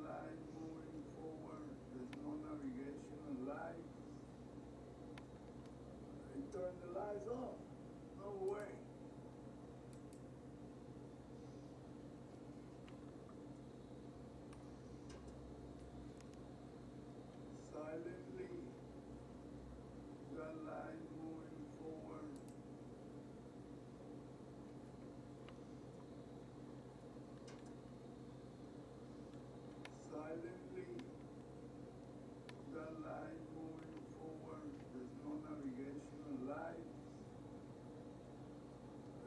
light moving forward. There's no navigation light. They turn the lights off. No way. Silently, the light moving forward. Silently, the light moving forward. There's no navigation light.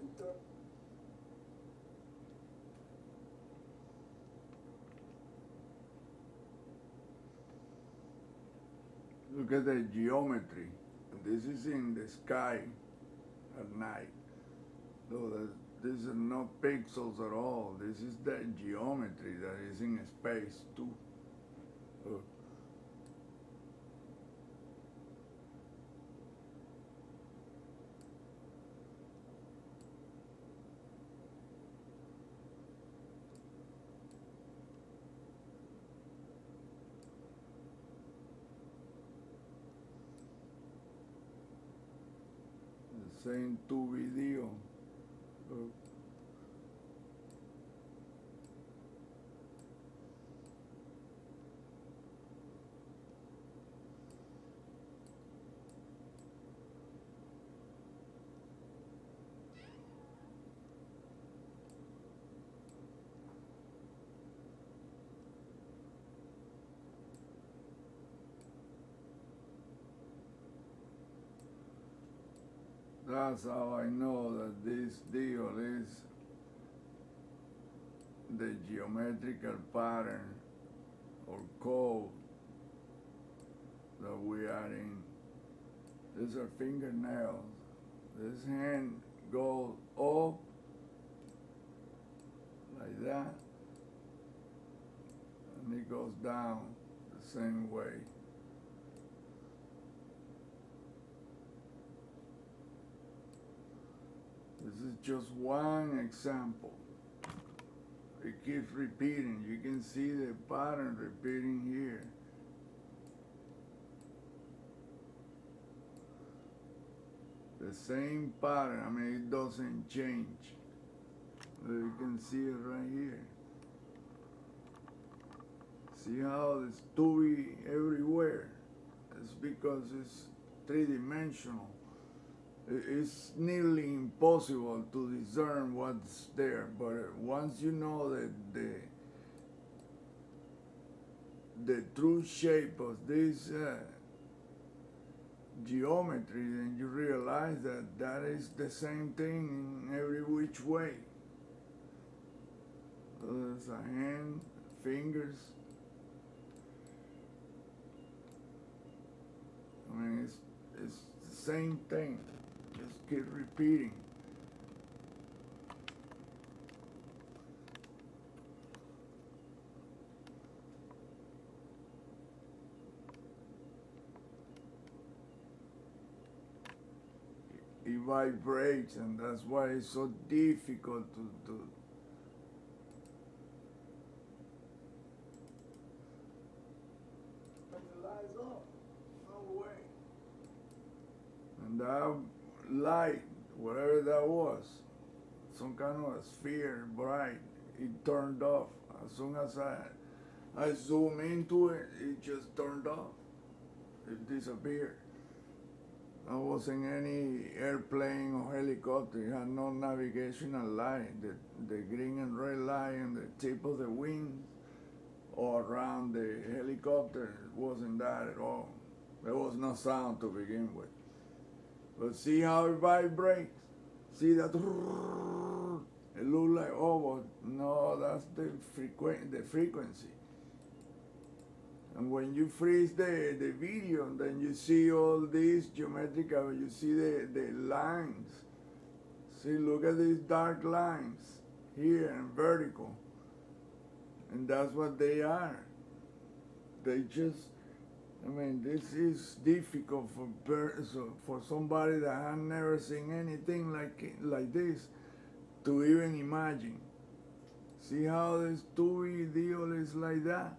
Enter. Look at the geometry. This is in the sky at night. So these are not pixels at all. This is the geometry that is in space too. Look. The same two video. Look. That's how I know that this deal is the geometrical pattern or code that we are in. These are fingernails. This hand goes up like that, and it goes down the same way. This is just one example. It keeps repeating. You can see the pattern repeating here. The same pattern, I mean, it doesn't change. You can see it right here. See how it's 2D everywhere? It's because it's three-dimensional. It's nearly impossible to discern what's there, but once you know that the true shape of this geometry, then you realize that that is the same thing in every which way. So there's a hand, fingers. I mean, it's the same thing. Just keep repeating. It vibrates, and that's why it's so difficult to do. Turn the lights off. No way. And that light, whatever that was, some kind of a sphere, bright, it turned off. As soon as I zoom into it, it just turned off. It disappeared. There wasn't any airplane or helicopter. It had no navigational light. The green and red light on the tip of the wing or around the helicopter wasn't that at all. There was no sound to begin with. But see how it vibrates? See that? It looks like, oh, but no, that's the frequency. And when you freeze the video, then you see all these geometrical, you see the lines. See, look at these dark lines here and vertical. And that's what they are. They just, I mean, this is difficult for somebody that has never seen anything like this to even imagine. See how this Tubi deal is like that?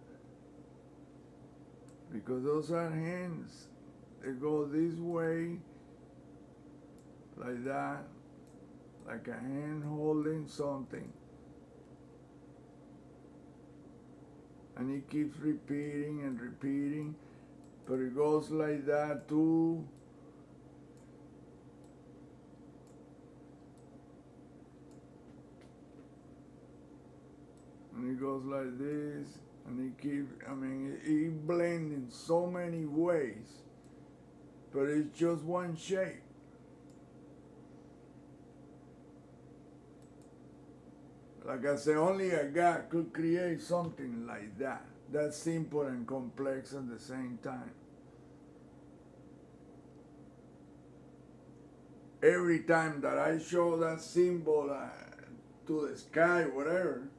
Because those are hands. They go this way, like that, like a hand holding something. And he keeps repeating and repeating, but it goes like that too. And he goes like this, and he keeps, he blends in so many ways, but it's just one shape. Like I say, only a God could create something like that. That's simple and complex at the same time. Every time that I show that symbol to the sky, whatever,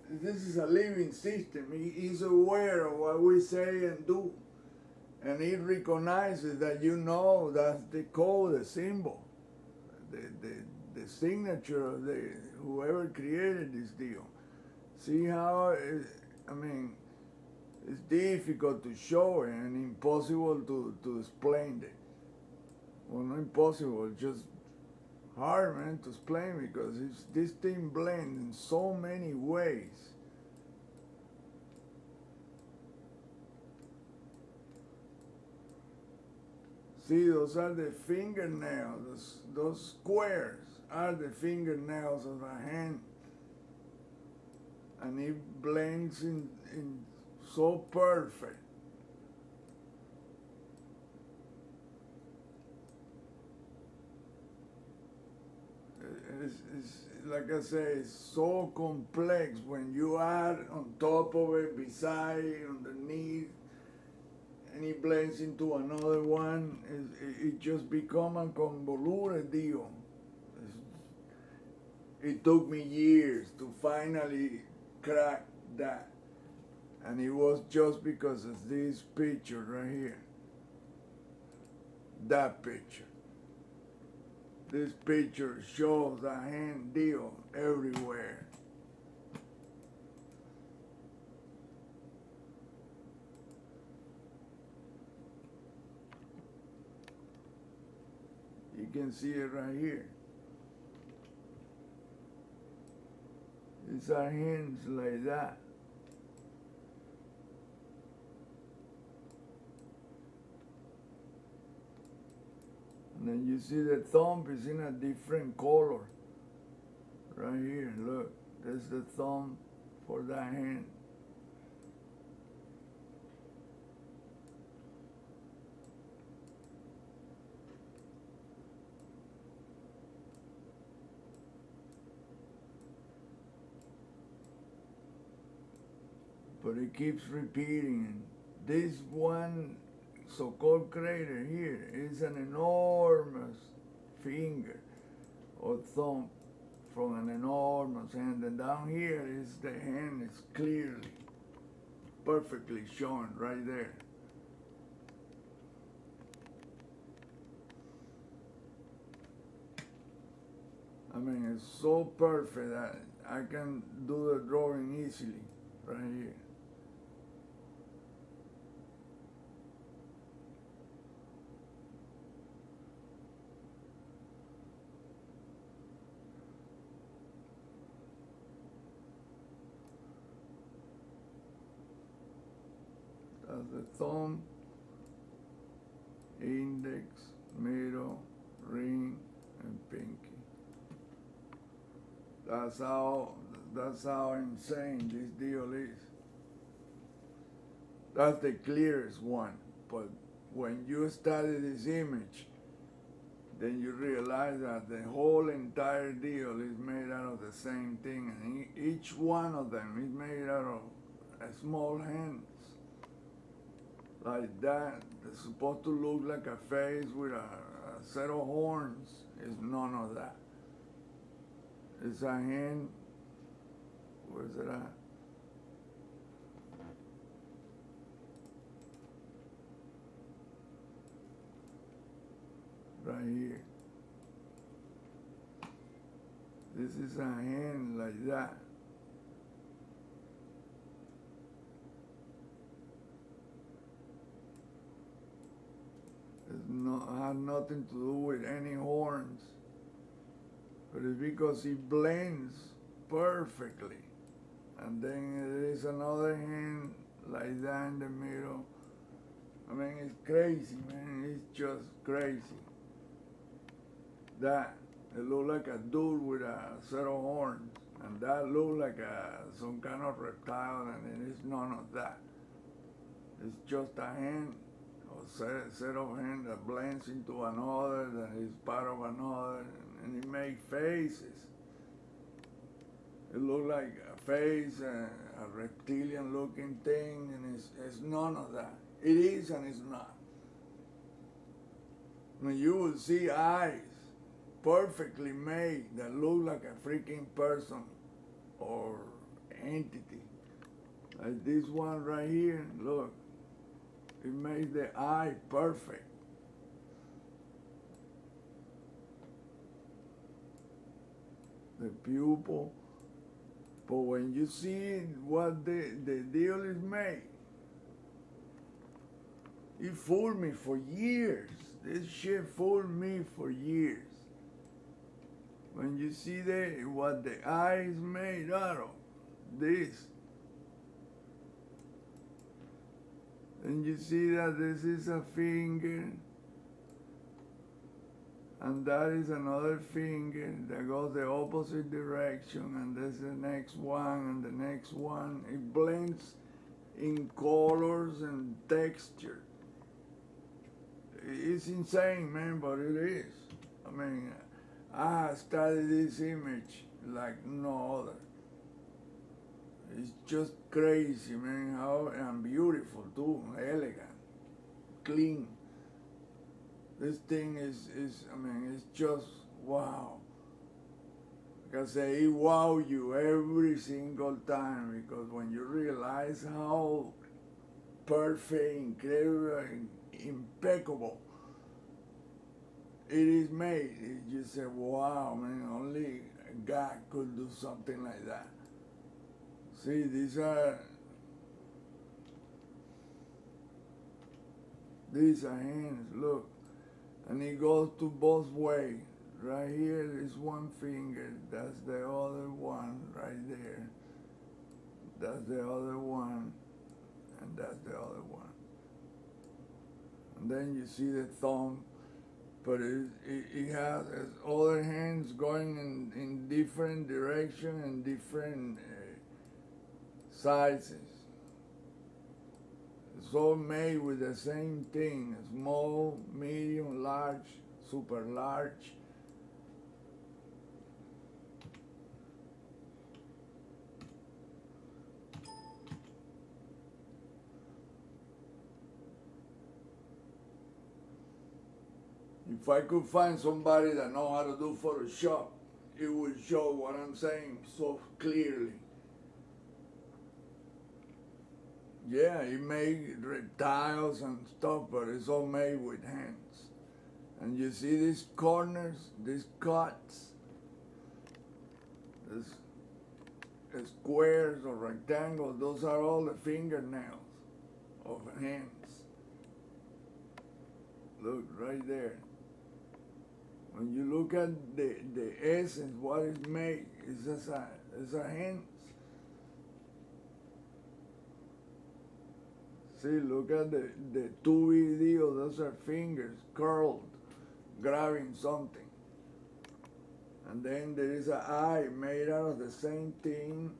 this is a living system. He's aware of what we say and do. And he recognizes that that's the code, the symbol, the signature of whoever created this deal. See how, it's difficult to show it and impossible to explain it. Well, not impossible, just hard, man, to explain because this thing blends in so many ways. See, those are the fingernails. Those squares are the fingernails of a hand. And it blends in so perfect. It's like I say, it's so complex when you add on top of it, beside, underneath, and it blends into another one. It just becomes a convoluted deal. It took me years to finally crack that. And it was just because of this picture right here. That picture. This picture shows a hand deal everywhere. You can see it right here. It's our hands like that. And then you see the thumb is in a different color. Right here, look. There's the thumb for that hand. But it keeps repeating. This one so-called crater here is an enormous finger or thumb from an enormous hand. And down here is the hand is clearly, perfectly shown right there. It's so perfect that I can do the drawing easily right here. That's the thumb, index, middle, ring, and pinky. That's how insane this deal is. That's the clearest one. But when you study this image, then you realize that the whole entire deal is made out of the same thing, and each one of them is made out of small hands. Like that, they're supposed to look like a face with a set of horns. It's none of that. It's a hand. Where's it at? Right here. This is a hand like that. Has nothing to do with any horns, but it's because it blends perfectly. And then there is another hand like that in the middle. I mean, it's crazy, man. It's just crazy. That, it look like a dude with a set of horns, and that look like some kind of reptile, and it is none of that. It's just a hand, or set of hands that blends into another, that is part of another, and it makes faces. It looks like a face, a reptilian-looking thing, and it's none of that. It is and it's not. I mean, you will see eyes perfectly made that look like a freaking person or entity. Like this one right here, look. It makes the eye perfect. The pupil. But when you see what the deal is made, it fooled me for years. This shit fooled me for years. When you see what the eye is made out of, this, and you see that this is a finger, and that is another finger that goes the opposite direction, and there's the next one, and the next one. It blends in colors and texture. It's insane, man, but it is. I mean, I studied this image like no other. It's just crazy, man, and beautiful too, elegant, clean. This thing is I mean, it's just wow. Like I say, it wow you every single time, because when you realize how perfect, incredible, and impeccable it is made, you just say, wow, man, only God could do something like that. See, these are hands, look. And it goes to both ways. Right here is one finger, that's the other one right there. That's the other one, and that's the other one. And then you see the thumb, but it has other hands going in different direction and different sizes. It's all made with the same thing: small, medium, large, super large. If I could find somebody that knows how to do Photoshop, it would show what I'm saying so clearly. Yeah, it made reptiles and stuff, but it's all made with hands. And you see these corners, these cuts, these squares or rectangles, those are all the fingernails of hands. Look right there. When you look at the essence, what is made, it's just a hands. See, look at the two videos, those are fingers curled, grabbing something. And then there is an eye made out of the same thing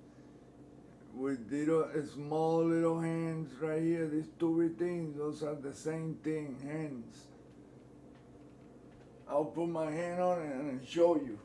with small little hands right here. These two things, those are the same thing, hands. I'll put my hand on it and show you.